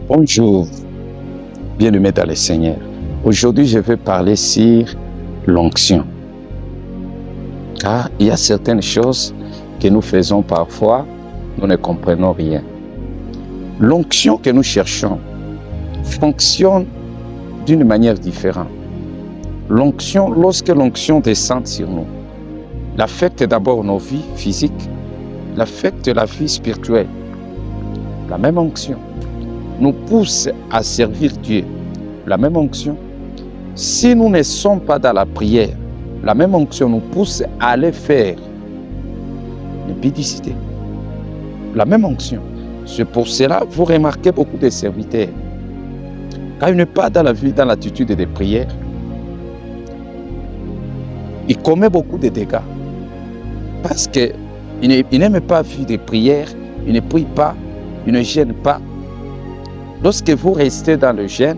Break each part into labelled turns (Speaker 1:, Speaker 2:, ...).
Speaker 1: Bonjour, bien-aimés dans le Seigneur. Aujourd'hui, je vais parler sur l'onction. Car il y a certaines choses que nous faisons parfois, nous ne comprenons rien. L'onction que nous cherchons fonctionne d'une manière différente. L'onction, lorsque l'onction descend sur nous, elle affecte d'abord nos vies physiques, elle affecte la vie spirituelle. La même onction nous pousse à servir Dieu. La même onction, si nous ne sommes pas dans la prière, la même onction nous pousse à aller faire l'impudicité. La même onction. C'est pour cela que vous remarquez beaucoup de serviteurs. Quand il n'est pas dans la vie, dans l'attitude de prière, il commet beaucoup de dégâts. Parce qu'il n'aime pas vivre de prière, il ne prie pas, il ne gêne pas. Lorsque vous restez dans le jeûne,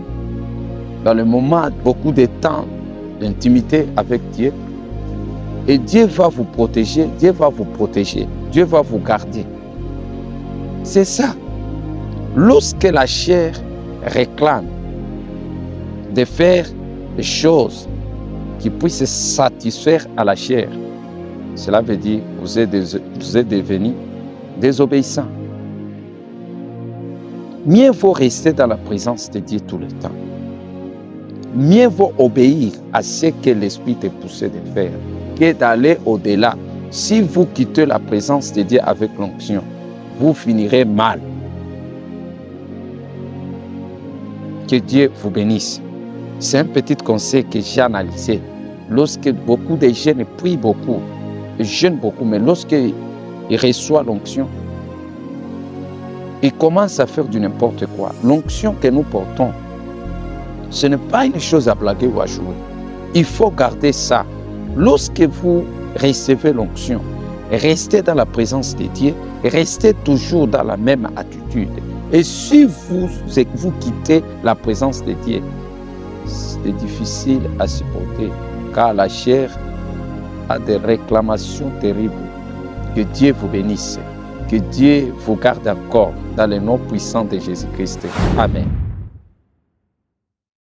Speaker 1: dans le moment, beaucoup de temps d'intimité avec Dieu, et Dieu va vous protéger, Dieu va vous protéger, Dieu va vous garder. C'est ça. Lorsque la chair réclame de faire des choses qui puissent satisfaire à la chair, cela veut dire que vous êtes devenus désobéissants. Mieux vaut rester dans la présence de Dieu tout le temps. Mieux vaut obéir à ce que l'Esprit te pousse de faire que d'aller au-delà. Si vous quittez la présence de Dieu avec l'onction, vous finirez mal. Que Dieu vous bénisse. C'est un petit conseil que j'ai analysé. Lorsque beaucoup de jeunes prient beaucoup, jeûnent beaucoup, mais lorsqu'ils reçoivent l'onction, ils commencent à faire du n'importe quoi. L'onction que nous portons, ce n'est pas une chose à blaguer ou à jouer. Il faut garder ça. Lorsque vous recevez l'onction, restez dans la présence de Dieu, restez toujours dans la même attitude. Et si vous quittez la présence de Dieu, c'est difficile à supporter, car la chair a des réclamations terribles. Que Dieu vous bénisse. Que Dieu vous garde encore dans le nom puissant de Jésus-Christ. Amen.